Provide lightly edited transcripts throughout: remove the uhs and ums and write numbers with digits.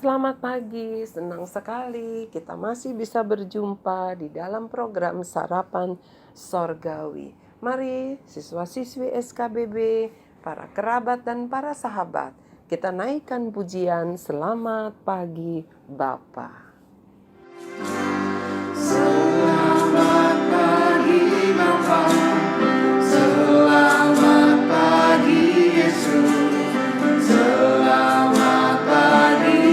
Selamat pagi, senang sekali kita masih bisa berjumpa di dalam program Sarapan Sorgawi. Mari siswa-siswi SKBB, para kerabat dan para sahabat, kita naikkan pujian Selamat Pagi Bapa. Selamat pagi Bapa, selamat pagi Yesus, selamat pagi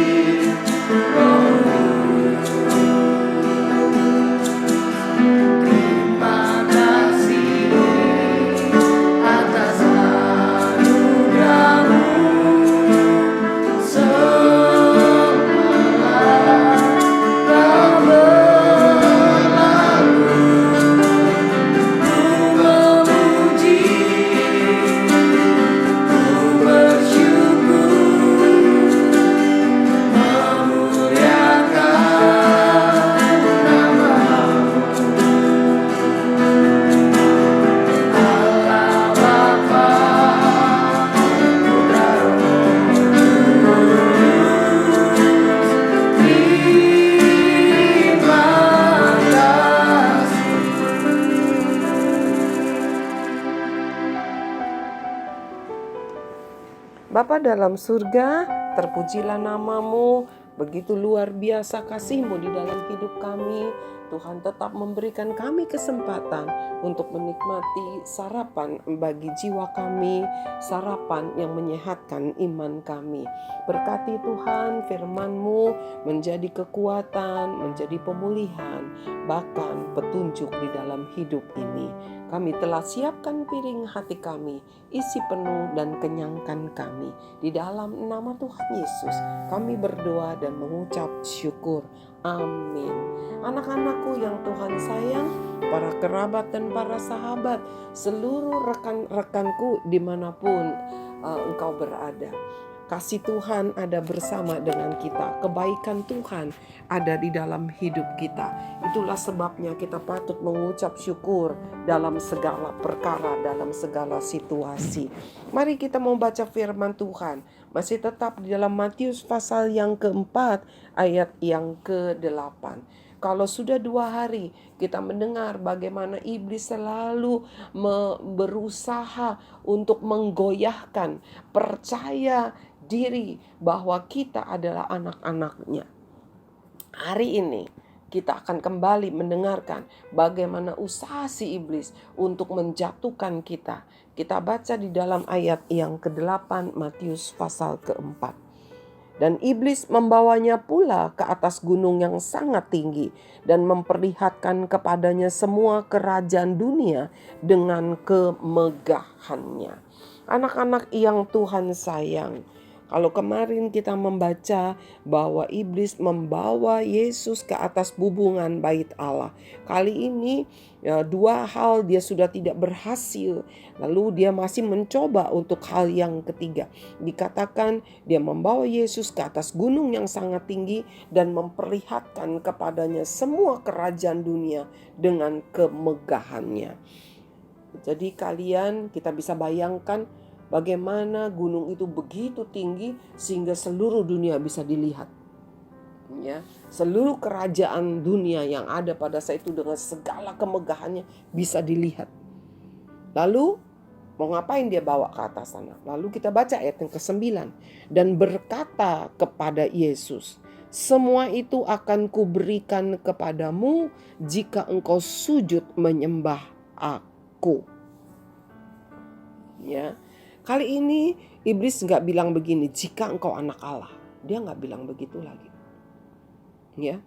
Roh Kudus. Terima kasih atas anugerah-Mu, semalam Kau berlalu. Ku memuji, ku bersyukur, memuliakan nama-Mu. Allah Bapa, Putra Roh Kudus, terima kasih. Bapa dalam surga, terpujilah nama-Mu, begitu luar biasa kasih-Mu di dalam hidup kami. Tuhan tetap memberikan kami kesempatan untuk menikmati sarapan bagi jiwa kami, sarapan yang menyehatkan iman kami. Berkati Tuhan firman-Mu menjadi kekuatan, menjadi pemulihan, bahkan petunjuk di dalam hidup ini. Kami telah siapkan piring hati kami, isi penuh dan kenyangkan kami. Di dalam nama Tuhan Yesus, kami berdoa dan mengucap syukur. Amin. Anak-anakku yang Tuhan sayang, para kerabat dan para sahabat, seluruh rekan-rekanku dimanapun engkau berada. Kasih Tuhan ada bersama dengan kita. Kebaikan Tuhan ada di dalam hidup kita. Itulah sebabnya kita patut mengucap syukur dalam segala perkara, dalam segala situasi. Mari kita membaca firman Tuhan. Masih tetap di dalam Matius pasal yang keempat, ayat yang ke-8. Kalau sudah 2 hari kita mendengar bagaimana iblis selalu berusaha untuk menggoyahkan percaya diri bahwa kita adalah anak-anaknya. Hari ini kita akan kembali mendengarkan bagaimana usaha si iblis untuk menjatuhkan kita. Kita baca di dalam ayat yang ke-8 Matius pasal ke-4. Dan iblis membawanya pula ke atas gunung yang sangat tinggi dan memperlihatkan kepadanya semua kerajaan dunia dengan kemegahannya. Anak-anak yang Tuhan sayang, kalau kemarin kita membaca bahwa iblis membawa Yesus ke atas bubungan bait Allah. Kali ini 2 hal dia sudah tidak berhasil. Lalu dia masih mencoba untuk hal yang ketiga. Dikatakan dia membawa Yesus ke atas gunung yang sangat tinggi dan memperlihatkan kepadanya semua kerajaan dunia dengan kemegahannya. Jadi kita bisa bayangkan bagaimana gunung itu begitu tinggi sehingga seluruh dunia bisa dilihat. Ya, seluruh kerajaan dunia yang ada pada saat itu dengan segala kemegahannya bisa dilihat. Lalu mau ngapain dia bawa ke atas sana? Lalu kita baca ayat yang ke-9. Dan berkata kepada Yesus, semua itu akan kuberikan kepadamu jika engkau sujud menyembah aku. Ya. Kali ini iblis gak bilang begini, jika engkau anak Allah. Dia gak bilang begitu lagi. Ya,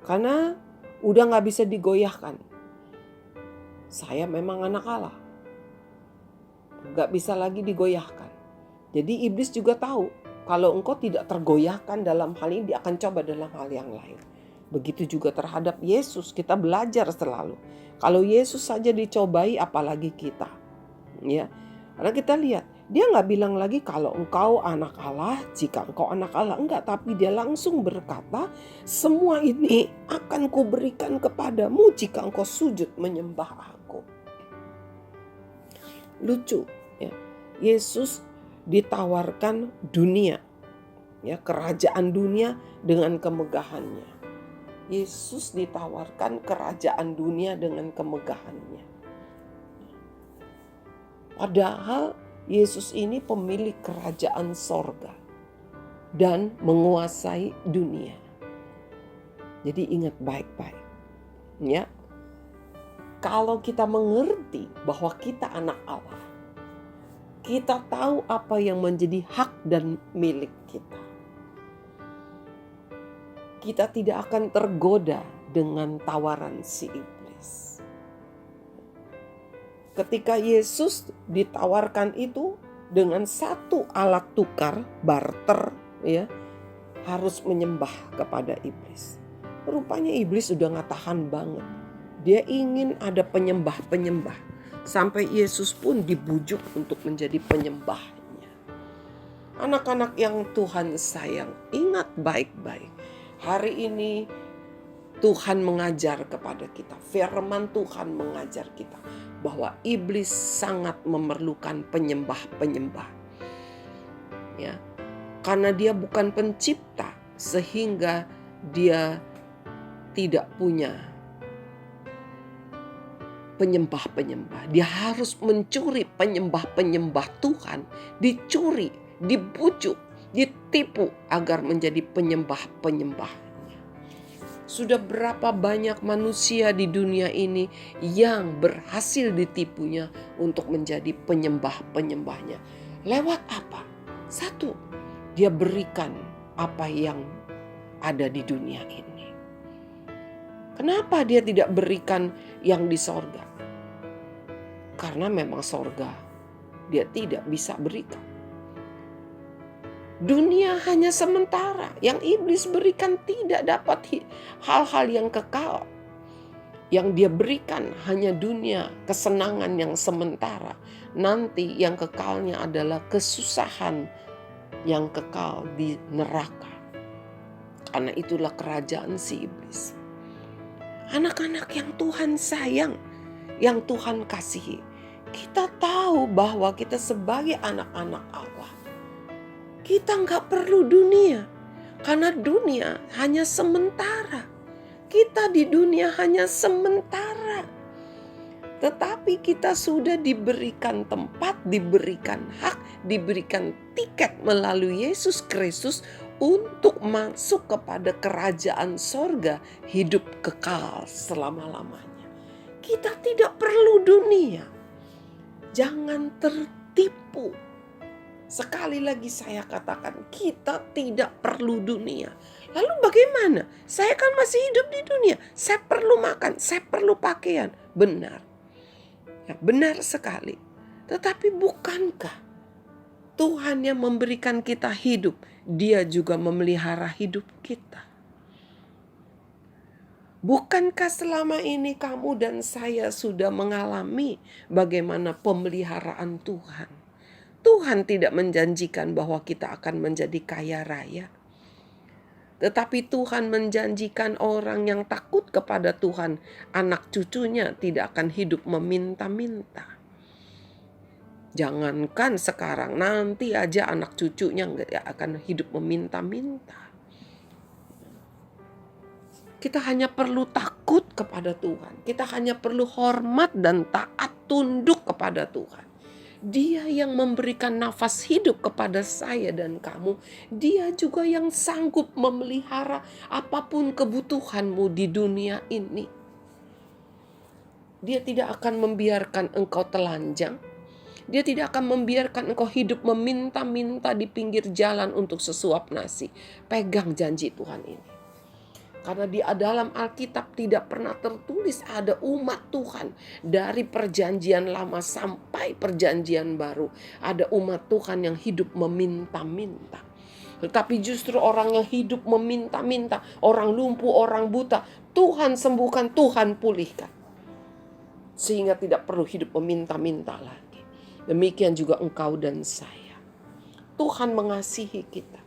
karena udah gak bisa digoyahkan. Saya memang anak Allah. Gak bisa lagi digoyahkan. Jadi iblis juga tahu, kalau engkau tidak tergoyahkan dalam hal ini, dia akan coba dalam hal yang lain. Begitu juga terhadap Yesus, kita belajar selalu. Kalau Yesus saja dicobai, apalagi kita. Ya, karena kita lihat, dia gak bilang lagi kalau engkau anak Allah, jika engkau anak Allah. Enggak, tapi dia langsung berkata, semua ini akan kuberikan kepadamu jika engkau sujud menyembah aku. Lucu ya, Yesus ditawarkan dunia. Ya, kerajaan dunia dengan kemegahannya. Yesus ditawarkan kerajaan dunia dengan kemegahannya. Padahal Yesus ini pemilik kerajaan sorga dan menguasai dunia. Jadi ingat baik-baik. Ya, kalau kita mengerti bahwa kita anak Allah, kita tahu apa yang menjadi hak dan milik kita. Kita tidak akan tergoda dengan tawaran si iblis. Ketika Yesus ditawarkan itu dengan satu alat tukar, barter, ya, harus menyembah kepada iblis. Rupanya iblis udah gak tahan banget. Dia ingin ada penyembah-penyembah. Sampai Yesus pun dibujuk untuk menjadi penyembahnya. Anak-anak yang Tuhan sayang, ingat baik-baik. Hari ini Tuhan mengajar kepada kita. Firman Tuhan mengajar kita bahwa iblis sangat memerlukan penyembah-penyembah. Ya. Karena dia bukan pencipta, sehingga dia tidak punya penyembah-penyembah. Dia harus mencuri penyembah-penyembah Tuhan, dicuri, dibujuk, ditipu agar menjadi penyembah-penyembahnya. Sudah berapa banyak manusia di dunia ini yang berhasil ditipunya untuk menjadi penyembah-penyembahnya. Lewat apa? Satu, dia berikan apa yang ada di dunia ini. Kenapa dia tidak berikan yang di sorga? Karena memang sorga dia tidak bisa berikan. Dunia hanya sementara. Yang iblis berikan tidak dapat hal-hal yang kekal. Yang dia berikan hanya dunia, kesenangan yang sementara. Nanti yang kekalnya adalah kesusahan yang kekal di neraka. Karena itulah kerajaan si iblis. Anak-anak yang Tuhan sayang, yang Tuhan kasihi, kita tahu bahwa kita sebagai anak-anak Allah, kita gak perlu dunia. Karena dunia hanya sementara. Kita di dunia hanya sementara. Tetapi kita sudah diberikan tempat, diberikan hak, diberikan tiket melalui Yesus Kristus untuk masuk kepada kerajaan sorga, hidup kekal selama-lamanya. Kita tidak perlu dunia. Jangan tertipu. Sekali lagi saya katakan, kita tidak perlu dunia. Lalu bagaimana? Saya kan masih hidup di dunia. Saya perlu makan, saya perlu pakaian. Benar. Ya, benar sekali. Tetapi bukankah Tuhan yang memberikan kita hidup, Dia juga memelihara hidup kita? Bukankah selama ini kamu dan saya sudah mengalami bagaimana pemeliharaan Tuhan? Tuhan tidak menjanjikan bahwa kita akan menjadi kaya raya. Tetapi Tuhan menjanjikan orang yang takut kepada Tuhan, anak cucunya tidak akan hidup meminta-minta. Jangankan sekarang, nanti aja anak cucunya nggak akan hidup meminta-minta. Kita hanya perlu takut kepada Tuhan. Kita hanya perlu hormat dan taat tunduk kepada Tuhan. Dia yang memberikan nafas hidup kepada saya dan kamu. Dia juga yang sanggup memelihara apapun kebutuhanmu di dunia ini. Dia tidak akan membiarkan engkau telanjang. Dia tidak akan membiarkan engkau hidup meminta-minta di pinggir jalan untuk sesuap nasi. Pegang janji Tuhan ini. Karena di dalam Alkitab tidak pernah tertulis ada umat Tuhan dari perjanjian lama sampai perjanjian baru. Ada umat Tuhan yang hidup meminta-minta. Tetapi justru orang yang hidup meminta-minta, orang lumpuh, orang buta, Tuhan sembuhkan, Tuhan pulihkan. Sehingga tidak perlu hidup meminta-minta lagi. Demikian juga engkau dan saya. Tuhan mengasihi kita.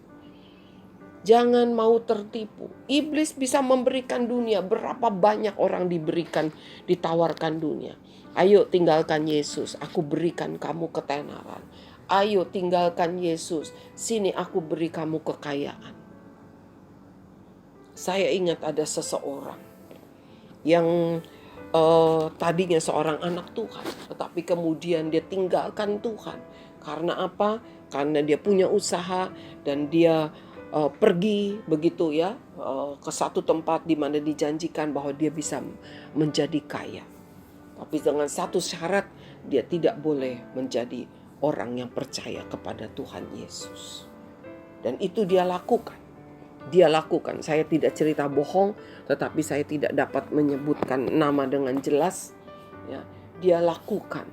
Jangan mau tertipu. Iblis bisa memberikan dunia. Berapa banyak orang ditawarkan dunia. Ayo tinggalkan Yesus. Aku berikan kamu ketenaran. Ayo tinggalkan Yesus. Sini aku beri kamu kekayaan. Saya ingat ada seseorang yang tadinya seorang anak Tuhan, tetapi kemudian dia tinggalkan Tuhan. Karena apa? Karena dia punya usaha dan dia pergi begitu ya ke satu tempat di mana dijanjikan bahwa dia bisa menjadi kaya. Tapi dengan satu syarat, dia tidak boleh menjadi orang yang percaya kepada Tuhan Yesus. Dan itu dia lakukan. Saya tidak cerita bohong, tetapi saya tidak dapat menyebutkan nama dengan jelas. Ya, dia lakukan.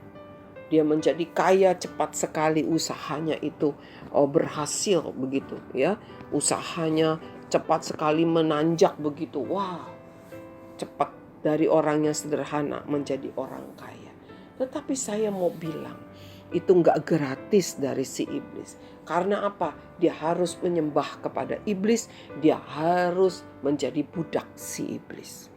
Dia menjadi kaya cepat sekali, usahanya itu berhasil begitu ya. Usahanya cepat sekali menanjak begitu. Wah, cepat dari orang yang sederhana menjadi orang kaya. Tetapi saya mau bilang, itu gak gratis dari si iblis. Karena apa? Dia harus menyembah kepada iblis. Dia harus menjadi budak si iblis.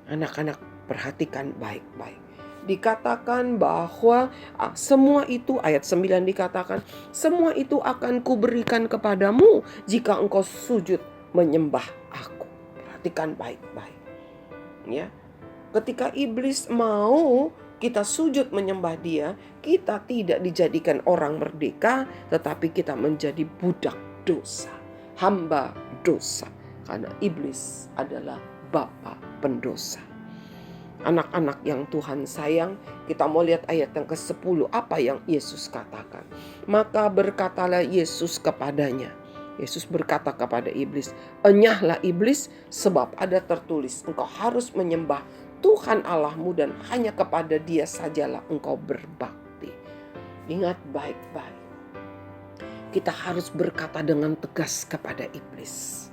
Anak-anak, perhatikan baik-baik. Dikatakan bahwa semua itu, ayat 9 dikatakan, semua itu akan kuberikan kepadamu jika engkau sujud menyembah aku. Perhatikan baik-baik. Ya, ketika iblis mau kita sujud menyembah dia, kita tidak dijadikan orang merdeka, tetapi kita menjadi budak dosa, hamba dosa. Karena iblis adalah bapa pendosa. Anak-anak yang Tuhan sayang, kita mau lihat ayat yang ke-10, apa yang Yesus katakan. Maka berkatalah Yesus kepadanya. Yesus berkata kepada iblis, enyahlah iblis, sebab ada tertulis, engkau harus menyembah Tuhan Allahmu dan hanya kepada Dia sajalah engkau berbakti. Ingat baik-baik. Kita harus berkata dengan tegas kepada iblis.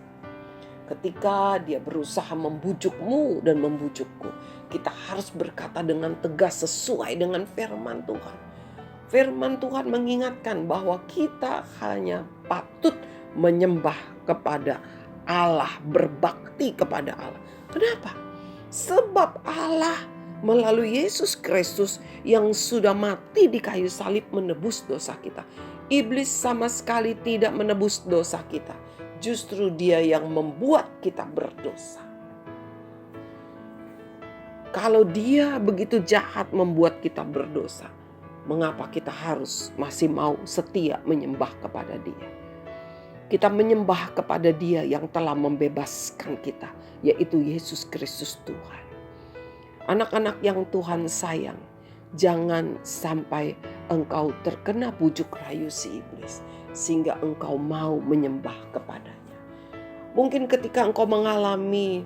Ketika dia berusaha membujukmu dan membujukku, kita harus berkata dengan tegas sesuai dengan firman Tuhan. Firman Tuhan mengingatkan bahwa kita hanya patut menyembah kepada Allah, berbakti kepada Allah. Kenapa? Sebab Allah melalui Yesus Kristus yang sudah mati di kayu salib menebus dosa kita. Iblis sama sekali tidak menebus dosa kita. Justru dia yang membuat kita berdosa. Kalau dia begitu jahat membuat kita berdosa, mengapa kita harus masih mau setia menyembah kepada dia? Kita menyembah kepada Dia yang telah membebaskan kita, yaitu Yesus Kristus Tuhan. Anak-anak yang Tuhan sayang, jangan sampai engkau terkena bujuk rayu si iblis, sehingga engkau mau menyembah kepadanya. Mungkin ketika engkau mengalami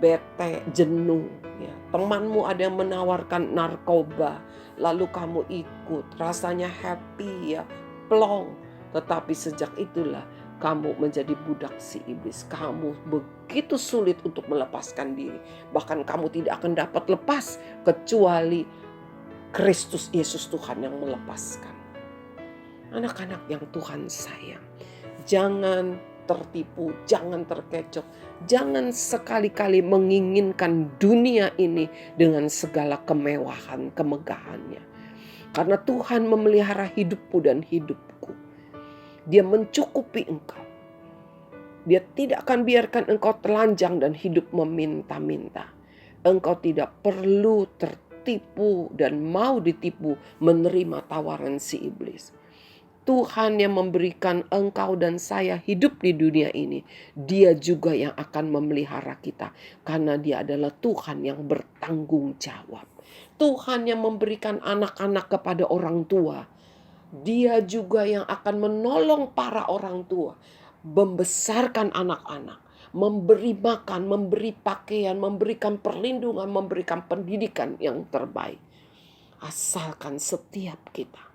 bete, jenuh, ya, temanmu ada yang menawarkan narkoba, lalu kamu ikut, rasanya happy ya, plong. Tetapi sejak itulah kamu menjadi budak si iblis. Kamu begitu sulit untuk melepaskan diri. Bahkan kamu tidak akan dapat lepas kecuali Kristus Yesus Tuhan yang melepaskan. Anak-anak yang Tuhan sayang, jangan tertipu, jangan terkecoh. Jangan sekali-kali menginginkan dunia ini dengan segala kemewahan, kemegahannya. Karena Tuhan memelihara hidupmu dan hidupku. Dia mencukupi engkau. Dia tidak akan biarkan engkau telanjang dan hidup meminta-minta. Engkau tidak perlu tertipu dan mau ditipu menerima tawaran si iblis. Tuhan yang memberikan engkau dan saya hidup di dunia ini, Dia juga yang akan memelihara kita. Karena Dia adalah Tuhan yang bertanggung jawab. Tuhan yang memberikan anak-anak kepada orang tua. Dia juga yang akan menolong para orang tua, membesarkan anak-anak, memberi makan, memberi pakaian, memberikan perlindungan, memberikan pendidikan yang terbaik. Asalkan setiap kita,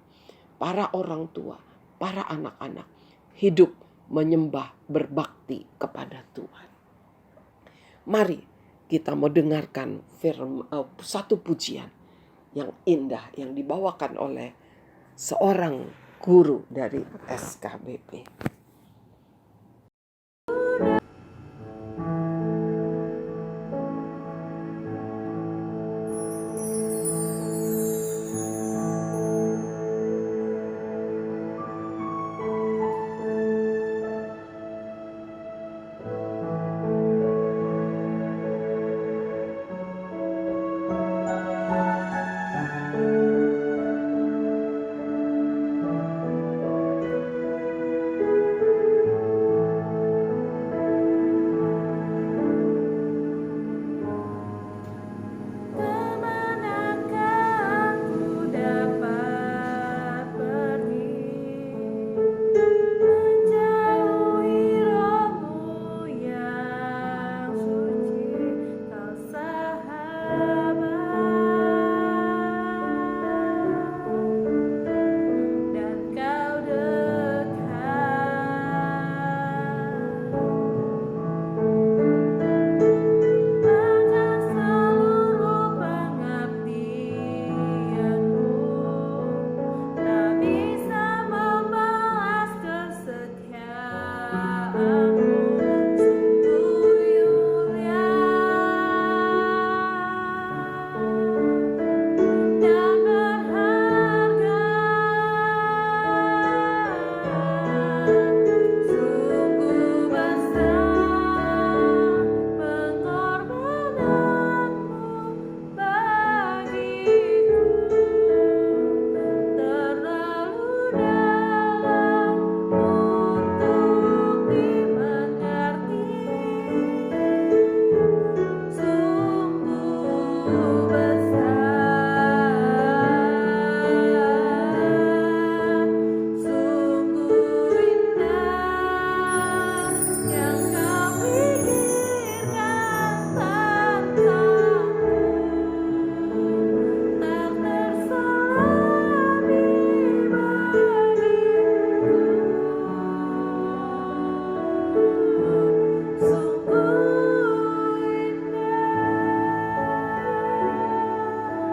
para orang tua, para anak-anak, hidup menyembah, berbakti kepada Tuhan. Mari kita mau dengarkan satu pujian yang indah yang dibawakan oleh seorang guru dari SKBP.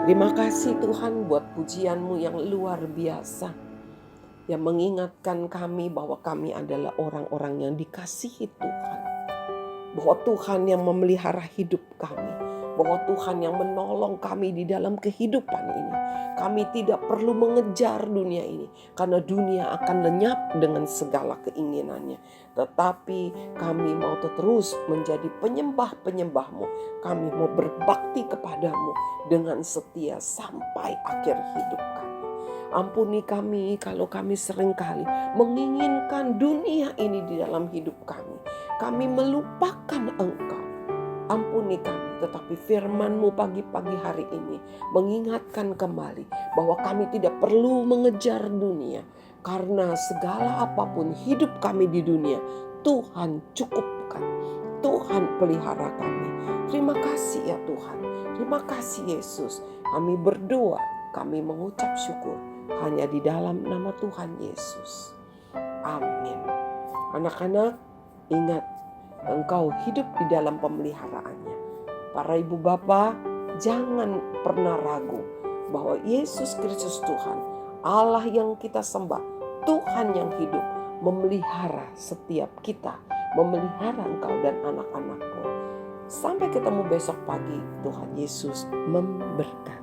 Terima kasih Tuhan buat pujian-Mu yang luar biasa, yang mengingatkan kami bahwa kami adalah orang-orang yang dikasihi Tuhan. Bahwa Tuhan yang memelihara hidup kami, bahwa Tuhan yang menolong kami di dalam kehidupan ini. Kami tidak perlu mengejar dunia ini, karena dunia akan lenyap dengan segala keinginannya. Tetapi kami mau terus menjadi penyembah-penyembah-Mu. Kami mau berbakti kepadamu dengan setia sampai akhir hidup kami. Ampuni kami kalau kami seringkali menginginkan dunia ini di dalam hidup kami. Kami melupakan Engkau. Ampuni kami, tetapi firman-Mu pagi-pagi hari ini mengingatkan kembali bahwa kami tidak perlu mengejar dunia. Karena segala apapun hidup kami di dunia, Tuhan cukupkan. Tuhan pelihara kami. Terima kasih ya Tuhan. Terima kasih Yesus. Kami berdoa, kami mengucap syukur hanya di dalam nama Tuhan Yesus. Amin. Anak-anak, ingat, engkau hidup di dalam pemeliharaannya. Para ibu bapa, jangan pernah ragu bahwa Yesus Kristus Tuhan, Allah yang kita sembah, Tuhan yang hidup, memelihara setiap kita, memelihara engkau dan anak-anakmu. Sampai ketemu besok pagi, Tuhan Yesus memberkati.